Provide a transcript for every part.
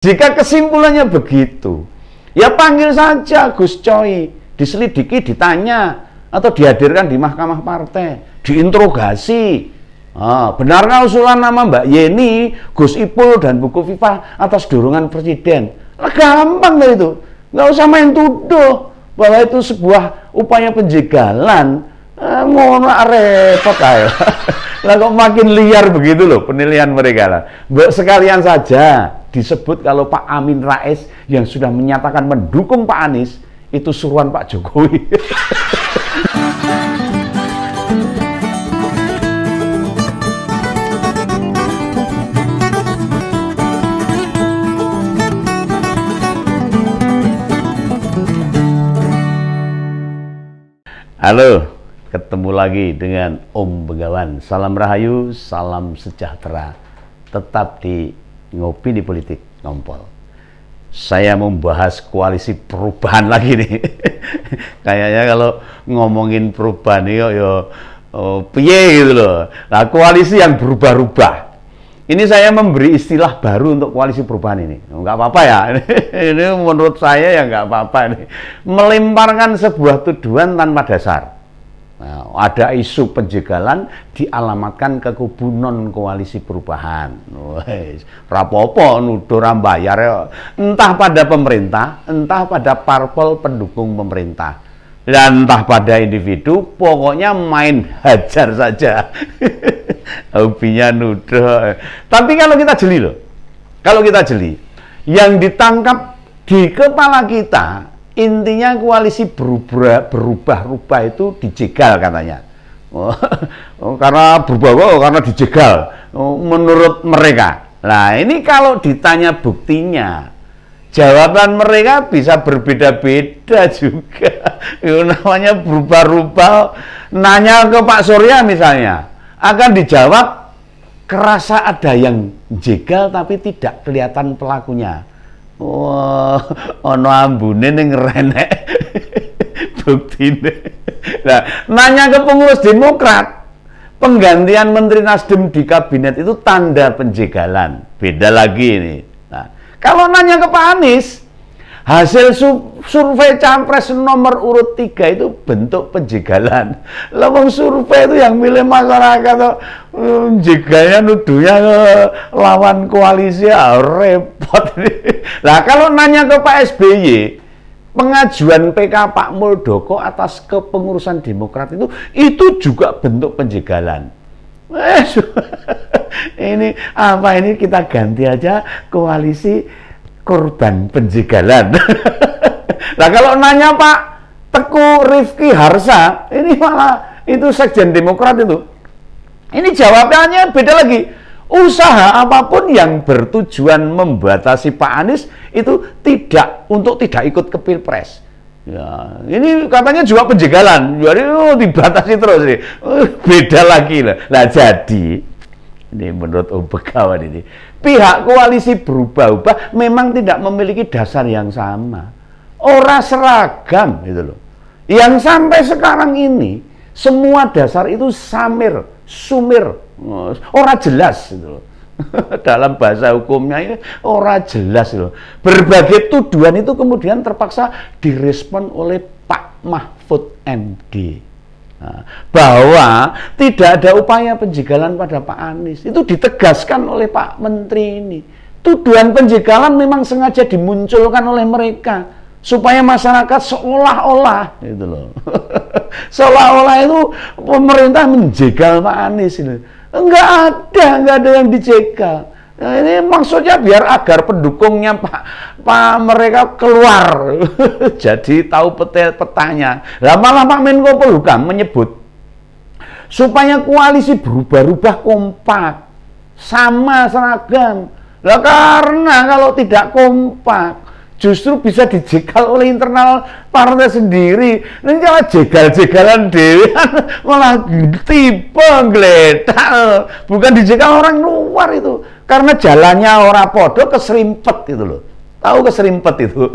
Jika kesimpulannya begitu, ya panggil saja Gus Coy, diselidiki, ditanya, atau dihadirkan di mahkamah partai, diinterogasi. Benarkah usulan nama Mbak Yeni, Gus Ipul, dan Bu Khofifah atas dorongan presiden? Lah gampang lah itu, nggak usah main tuduh bahwa itu sebuah upaya penjegalan. Ngono repot aja. Lah kok makin liar begitu loh penilaian mereka lah. Sekalian saja disebut kalau Pak Amin Rais yang sudah menyatakan mendukung Pak Anies itu suruhan Pak Jokowi. Halo, ketemu lagi dengan Om Begawan. Salam Rahayu, salam sejahtera. Tetap di Ngopi di Politik Ngompol. Saya membahas koalisi perubahan lagi nih. Kayaknya kalau ngomongin perubahan nih, piye gitu loh. Nah, koalisi yang berubah-ubah. Ini saya memberi istilah baru untuk koalisi perubahan ini. Nggak apa-apa ya. Ini menurut saya ya nggak apa-apa ini. Melemparkan sebuah tuduhan tanpa dasar. Nah, ada isu penjegalan dialamatkan ke kubu non koalisi perubahan. Rapopo nuduh rambayar ya. Entah pada pemerintah, entah pada parpol pendukung pemerintah, dan entah pada individu, pokoknya main hajar saja. Hobinya nuduh. Tapi kalau kita jeli loh, kalau kita jeli, yang ditangkap di kepala kita, intinya koalisi berubah-ubah itu dijegal katanya. Karena berubah, karena dijegal menurut mereka. Nah ini kalau ditanya buktinya, jawaban mereka bisa berbeda-beda juga. Itu namanya berubah-ubah. Nanya ke Pak Surya misalnya, akan dijawab kerasa ada yang jegal tapi tidak kelihatan pelakunya. Wah, ono ambune ning renek buktine. Nah, nanya ke pengurus Demokrat, penggantian Menteri Nasdem di kabinet itu tanda penjegalan. Beda lagi ini. Nah, kalau nanya ke Pak Anies, hasil survei capres nomor urut 3 itu bentuk penjegalan. Lawang survei itu yang milih masyarakat jegalnya nuduhnya lawan koalisi repot. Nah kalau nanya ke Pak SBY, pengajuan PK Pak Muldoko atas kepengurusan Demokrat itu juga bentuk penjegalan. Ini apa ini, kita ganti aja koalisi korban penjegalan. Nah kalau nanya Pak Teguh Rifki Harsa, ini malah itu Sekjen Demokrat itu. Ini jawabannya beda lagi. Usaha apapun yang bertujuan membatasi Pak Anies itu tidak ikut ke Pilpres. Ya, ini katanya juga penjegalan. Jadi dibatasi terus nih. Beda lagi lah. Nah jadi ini menurut Om Begawan ini, pihak koalisi berubah-ubah memang tidak memiliki dasar yang sama. Ora seragam gitu loh. Yang sampai sekarang ini semua dasar itu sumir, ora jelas gitu loh. Dalam bahasa hukumnya ini ora jelas loh. Berbagai tuduhan itu kemudian terpaksa direspon oleh Pak Mahfud MD. Nah, bahwa tidak ada upaya penjegalan pada Pak Anies itu ditegaskan oleh Pak Menteri ini. Tuduhan penjegalan memang sengaja dimunculkan oleh mereka supaya masyarakat seolah-olah itu loh. Seolah-olah itu pemerintah menjegal Pak Anies ini. Enggak ada yang dijegal. Nah, ini maksudnya biar agar pendukungnya Pak mereka keluar. Jadi tahu petanya. Lah malah Pak Menko Polhukam menyebut supaya koalisi berubah-ubah kompak, sama seragam. Lah karena kalau tidak kompak justru bisa dijegal oleh internal partai sendiri. Ini kalau jegal-jegalan dewi malah tipe geledak, bukan dijegal orang luar itu. Karena jalannya orang podo keserimpet itu loh. Tahu keserimpet itu?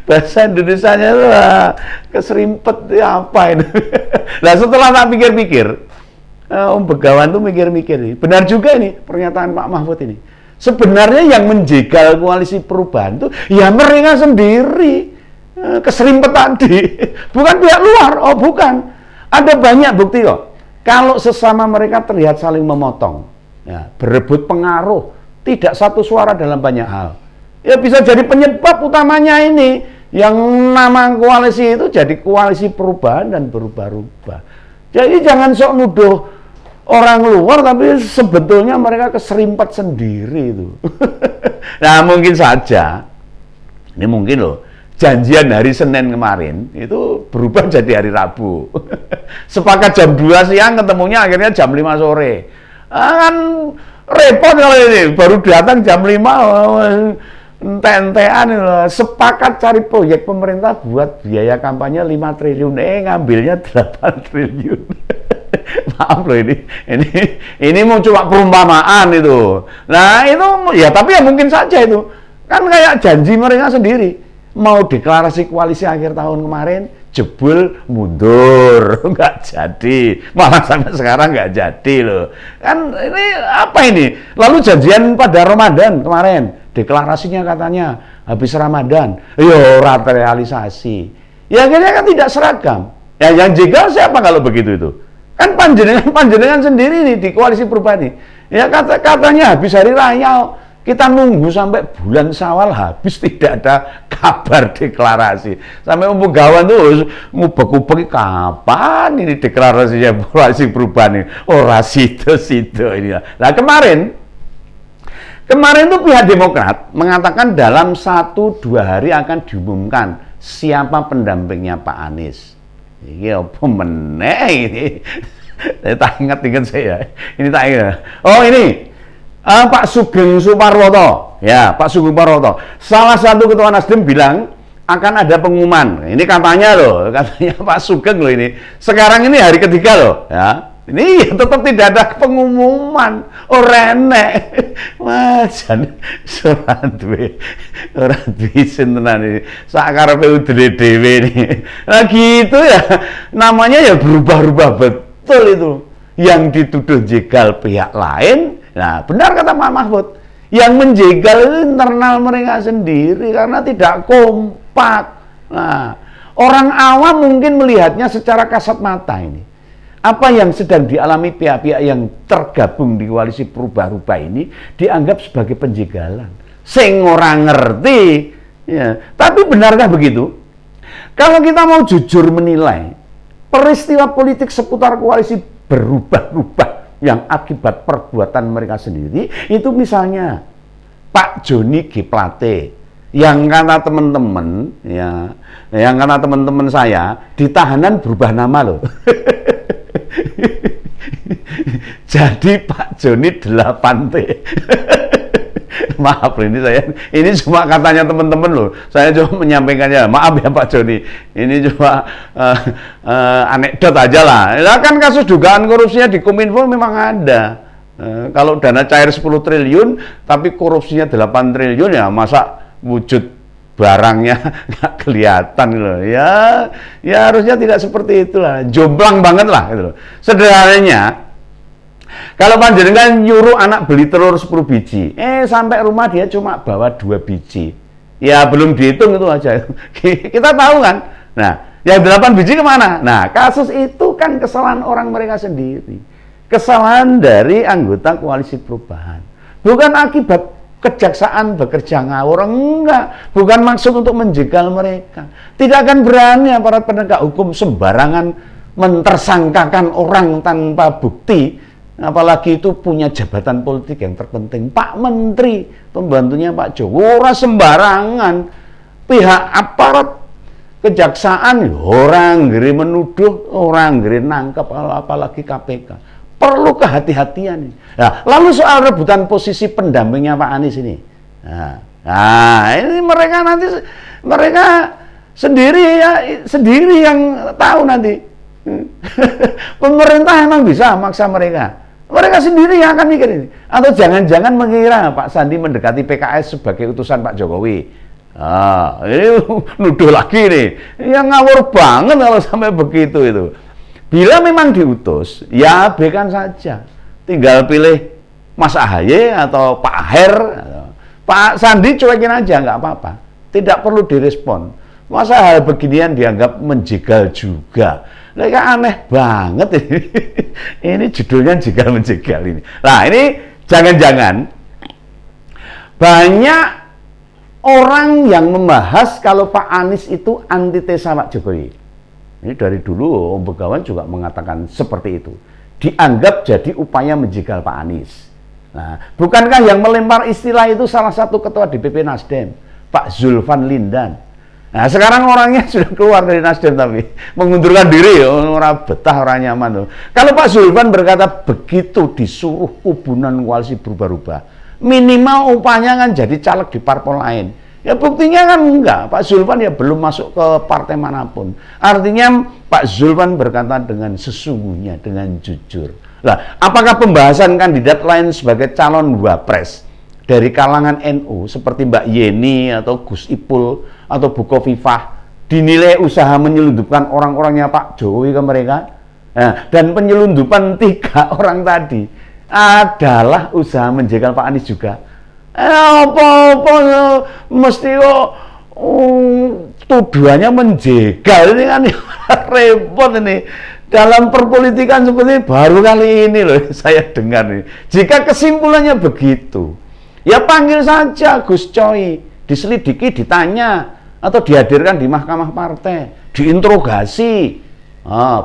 Bahasa Indonesianya itu keserimpet apa ini? Nah setelah tak pikir-pikir, Om Begawan tuh mikir-mikir nih. Benar juga ini pernyataan Pak Mahfud ini. Sebenarnya yang menjegal koalisi perubahan itu ya mereka sendiri, keserimpet tadi, bukan pihak luar. Oh bukan, ada banyak bukti kok. Kalau sesama mereka terlihat saling memotong, ya, berebut pengaruh, tidak satu suara dalam banyak hal, ya bisa jadi penyebab utamanya ini yang nama koalisi itu jadi koalisi perubahan dan berubah-ubah. Jadi jangan sok nuduh orang luar, tapi sebetulnya mereka keserimpet sendiri itu. Nah mungkin saja, ini mungkin loh, janjian hari Senin kemarin itu berubah jadi hari Rabu. Sepakat jam 2 siang, ketemunya akhirnya jam 5 sore. Kan repot kalau ini, baru datang jam 5, ente-entean, sepakat cari proyek pemerintah buat biaya kampanye 5 triliun, ngambilnya 8 triliun. Maaf loh, ini mau cuma perumpamaan itu. Nah itu ya, tapi ya mungkin saja itu kan kayak janji mereka sendiri mau deklarasi koalisi akhir tahun kemarin, jebul mundur, nggak jadi, malah sampai sekarang nggak jadi loh. Kan ini apa ini? Lalu janjian pada Ramadan kemarin, deklarasinya katanya habis Ramadan, yo rata realisasi. Ya akhirnya kan tidak seragam. Ya yang jegal siapa kalau begitu itu? Kan panjenengan sendiri nih di koalisi perubahan nih. Ya katanya habis hari raya, kita nunggu sampai bulan Syawal habis tidak ada kabar deklarasi. Sampai Punggawan tuh ngubek-ngubek kapan ini deklarasinya koalisi perubahan ini. Oh situ ini. Nah kemarin tuh pihak Demokrat mengatakan dalam 1-2 hari akan diumumkan siapa pendampingnya Pak Anies. Ini apa meneh ini? Saya tak ingat saya. Ini tak ingat. Oh ini Pak Sugeng Suparwoto. Ya, Pak Sugeng Suparwoto. Salah satu ketua Nasdem bilang akan ada pengumuman. Ini katanya loh, katanya Pak Sugeng loh ini. Sekarang ini hari ketiga loh, ya. Ini tetap tidak ada pengumuman. Oh renek. Majan ora duwe isin tenan iki. Sak karepe udele dhewe ini. Nah gitu ya. Namanya ya berubah-ubah betul itu. Yang dituduh jegal pihak lain. Nah, benar kata Pak Mahfud. Yang menjegal itu internal mereka sendiri karena tidak kompak. Nah, orang awam mungkin melihatnya secara kasat mata ini. Apa yang sedang dialami pihak-pihak yang tergabung di koalisi perubah-ubah ini dianggap sebagai penjegalan. Sing orang ngerti. Ya. Tapi benarkah begitu? Kalau kita mau jujur menilai peristiwa politik seputar koalisi berubah-ubah yang akibat perbuatan mereka sendiri, itu misalnya Pak Joni G. Plate yang kata teman-teman, ya, yang kata teman-teman saya di tahanan berubah nama loh. Jadi Pak Joni 8T. Maaf ini cuma katanya teman-teman loh. Saya cuma menyampaikannya. Maaf ya Pak Joni. Ini cuma anekdot aja lah. Ya kan kasus dugaan korupsinya di Kominfo memang ada. Kalau dana cair 10 triliun tapi korupsinya 8 triliun ya masa wujud barangnya nggak kelihatan loh. Ya harusnya tidak seperti itulah. Jomblang banget lah gitu loh. Sederhananya kalau panjenengan nyuruh anak beli telur 10 biji, sampai rumah dia cuma bawa 2 biji. Ya belum dihitung itu aja. Kita tahu kan. Nah, yang 8 biji kemana? Nah, kasus itu kan kesalahan orang mereka sendiri. Kesalahan dari anggota koalisi perubahan. Bukan akibat kejaksaan bekerja ngawur, enggak. Bukan maksud untuk menjegal mereka. Tidak akan berani aparat penegak hukum sembarangan mentersangkakan orang tanpa bukti. Apalagi itu punya jabatan politik yang terpenting. Pak Menteri, pembantunya Pak Jokowi, orang sembarangan. Pihak aparat kejaksaan, orang ngeri menuduh, orang ngeri nangkep, apalagi KPK. Perlu kehati-hatian. Nah, lalu soal rebutan posisi pendampingnya Pak Anies ini. Nah, ini mereka sendiri yang tahu nanti. Pemerintah emang bisa maksa mereka. Mereka sendiri yang akan mikir ini. Atau jangan-jangan mengira Pak Sandi mendekati PKS sebagai utusan Pak Jokowi. Ini nuduh lagi nih. Yang ngawur banget kalau sampai begitu itu. Bila memang diutus, ya abaikan saja. Tinggal pilih Mas AHY atau Pak Aher, Pak Sandi cuekin aja, nggak apa-apa. Tidak perlu direspon. Masa hal beginian dianggap menjegal juga? Mereka aneh banget ini. Ini judulnya jegal-menjegal ini. Nah ini jangan-jangan banyak orang yang membahas kalau Pak Anies itu antitesa Pak Jokowi. Ini dari dulu Om Begawan juga mengatakan seperti itu. Dianggap jadi upaya menjegal Pak Anies. Nah, bukankah yang melempar istilah itu salah satu ketua DPP Nasdem, Pak Zulfan Lindan. Nah, sekarang orangnya sudah keluar dari Nasdem tapi mengundurkan diri, orang betah, orang nyaman tuh. Kalau Pak Zulfan berkata begitu disuruh kubunan koalisi berubah-ubah, minimal upahnya kan jadi caleg di parpol lain. Ya buktinya kan enggak, Pak Zulfan ya belum masuk ke partai manapun. Artinya Pak Zulfan berkata dengan sesungguhnya, dengan jujur. Lah, apakah pembahasan kandidat lain sebagai calon wapres dari kalangan NU seperti Mbak Yeni atau Gus Ipul atau Bu Khofifah dinilai usaha menyelundupkan orang-orangnya Pak Jokowi ke mereka? Nah, dan penyelundupan 3 orang tadi adalah usaha menjegal Pak Anies juga. Apa-apa mesti kok tuduhannya menjegal ini kan repot ini. Dalam perpolitikan seperti ini, baru kali ini loh saya dengar nih. Jika kesimpulannya begitu, ya panggil saja Gus Coy, diselidiki, ditanya, atau dihadirkan di mahkamah partai, diinterogasi.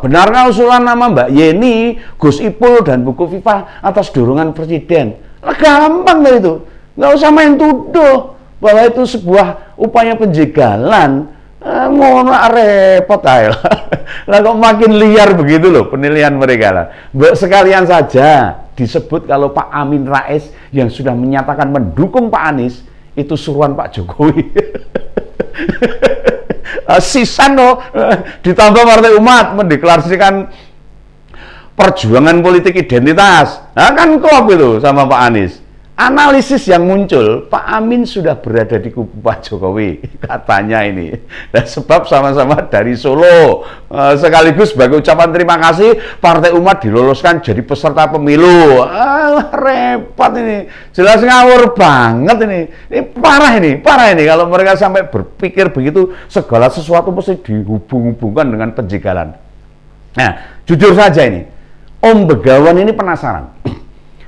Benarkah usulan nama Mbak Yeni, Gus Ipul, dan Bu Khofifah atas dorongan presiden? Nah, gampang loh itu, nggak usah main tuduh bahwa itu sebuah upaya penjegalan. Ngono repot aja lah kok makin liar begitu loh penilaian mereka lah. Sekalian saja disebut kalau Pak Amin Rais yang sudah menyatakan mendukung Pak Anies itu suruhan Pak Jokowi. Sisano ditambah Partai Umat mendeklarasikan perjuangan politik identitas. Nah kan klop itu sama Pak Anies. Analisis yang muncul, Pak Amin sudah berada di kubu Pak Jokowi, katanya ini. Dan sebab sama-sama dari Solo, sekaligus sebagai ucapan terima kasih, Partai Umat diloloskan jadi peserta pemilu. Repot ini, jelas ngawur banget ini. Ini parah ini. Kalau mereka sampai berpikir begitu, segala sesuatu mesti dihubung-hubungkan dengan penjegalan. Nah, jujur saja ini, Om Begawan ini penasaran.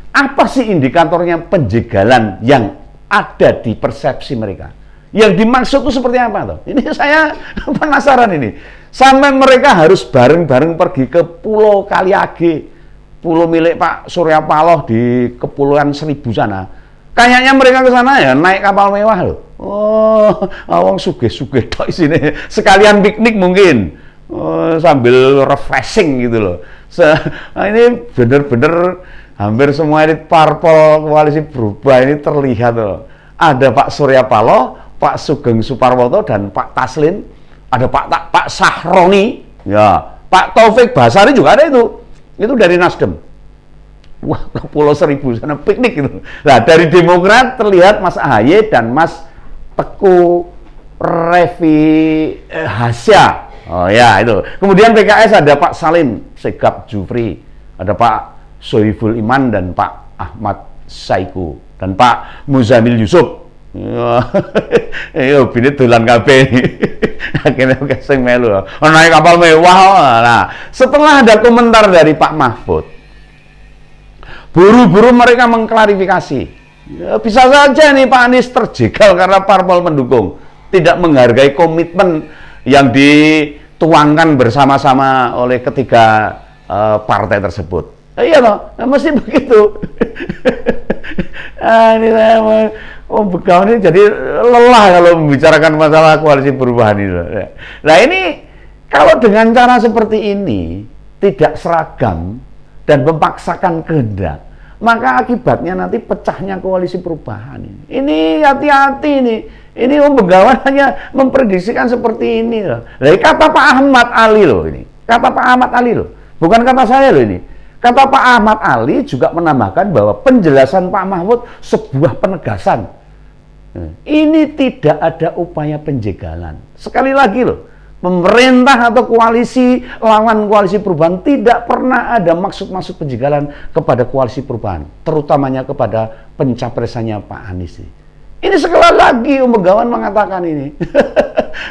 Apa sih indikatornya penjegalan yang ada di persepsi mereka? Yang dimaksud itu seperti apa tuh? Ini saya penasaran ini. Sampai mereka harus bareng-bareng pergi ke Pulau Kaliage, pulau milik Pak Surya Paloh di Kepulauan Seribu sana. Kayaknya mereka ke sana ya naik kapal mewah loh. Awang sugih-sugih tok sini. Sekalian piknik mungkin. Sambil refreshing gitu loh. Ini bener-bener hampir semua elit parpol koalisi berubah ini terlihat loh. Ada Pak Surya Paloh, Pak Sugeng Suparwoto, dan Pak Taslin. Ada Pak Sahroni, ya, Pak Taufik Basari juga ada itu. Itu dari Nasdem. Wah, ke Pulau Seribu sana piknik gitu. Nah, dari Demokrat terlihat Mas AHY dan Mas Teguh Revi Hasya. Oh ya, itu. Kemudian PKS ada Pak Salim Segap Jufri, ada Pak Sohibul Iman dan Pak Ahmad Saiku dan Pak Muzamil Yusuf. Yo bini dolan kabeh iki. Akhirnya keseng melu. Naik kapal mewah. Nah, setelah ada komentar dari Pak Mahfud, buru-buru mereka mengklarifikasi. Ya, bisa saja nih Pak Anies terjegal karena parpol mendukung, tidak menghargai komitmen yang dituangkan bersama-sama oleh ketiga partai tersebut. Iya loh, mesti begitu. Ini saya Begawan ini jadi lelah kalau membicarakan masalah koalisi perubahan ini. Nah ini kalau dengan cara seperti ini tidak seragam dan memaksakan kehendak, maka akibatnya nanti pecahnya koalisi perubahan ini. Ini hati-hati ini. Ini Begawan hanya memprediksikan seperti ini loh. Nah, kata Pak Ahmad Ali loh ini. Kata Pak Ahmad Ali loh. Bukan kata saya loh ini. Kata Pak Ahmad Ali juga menambahkan bahwa penjelasan Pak Mahfud sebuah penegasan. Ini tidak ada upaya penjegalan. Sekali lagi loh, Pemerintah atau koalisi lawan koalisi perubahan tidak pernah ada maksud-maksud penjegalan kepada koalisi perubahan, terutamanya kepada pencapresannya Pak Anies. Ini sekali lagi Begawan mengatakan ini.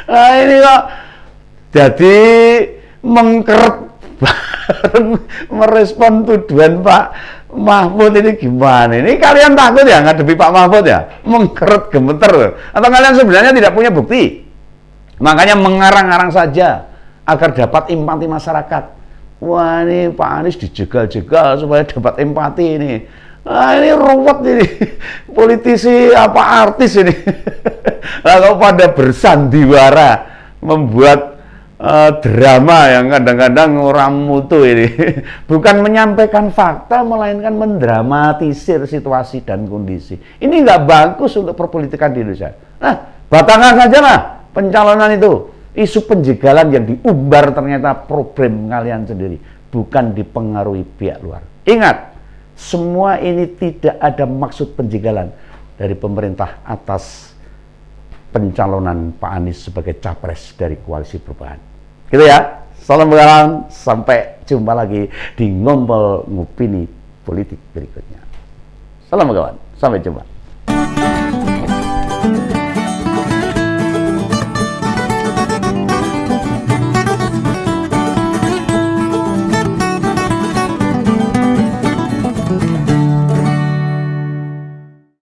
Nah, ini kok jadi mengkeret merespon tuduhan Pak Mahfud ini gimana? Ini kalian takut ya ngadepi Pak Mahfud ya? Mengkeret gemeter. Atau kalian sebenarnya tidak punya bukti? Makanya mengarang-arang saja agar dapat empati masyarakat. Wah, ini Pak Anies dijegal-jegal supaya dapat empati ini. Nah, ini ruwet ini. Politisi apa artis ini. Lalu pada bersandiwara membuat drama yang kadang-kadang orang mutu ini. Bukan menyampaikan fakta, melainkan mendramatisir situasi dan kondisi. Ini nggak bagus untuk perpolitikan di Indonesia. Nah, batangan saja lah pencalonan itu. Isu penjegalan yang diumbar ternyata problem kalian sendiri, bukan dipengaruhi pihak luar. Ingat, semua ini tidak ada maksud penjegalan dari pemerintah atas pencalonan Pak Anies sebagai capres dari koalisi perubahan. Gitu ya. Salam Begawan, sampai jumpa lagi di Ngompol Ngupini Politik berikutnya. Salam Begawan, sampai jumpa.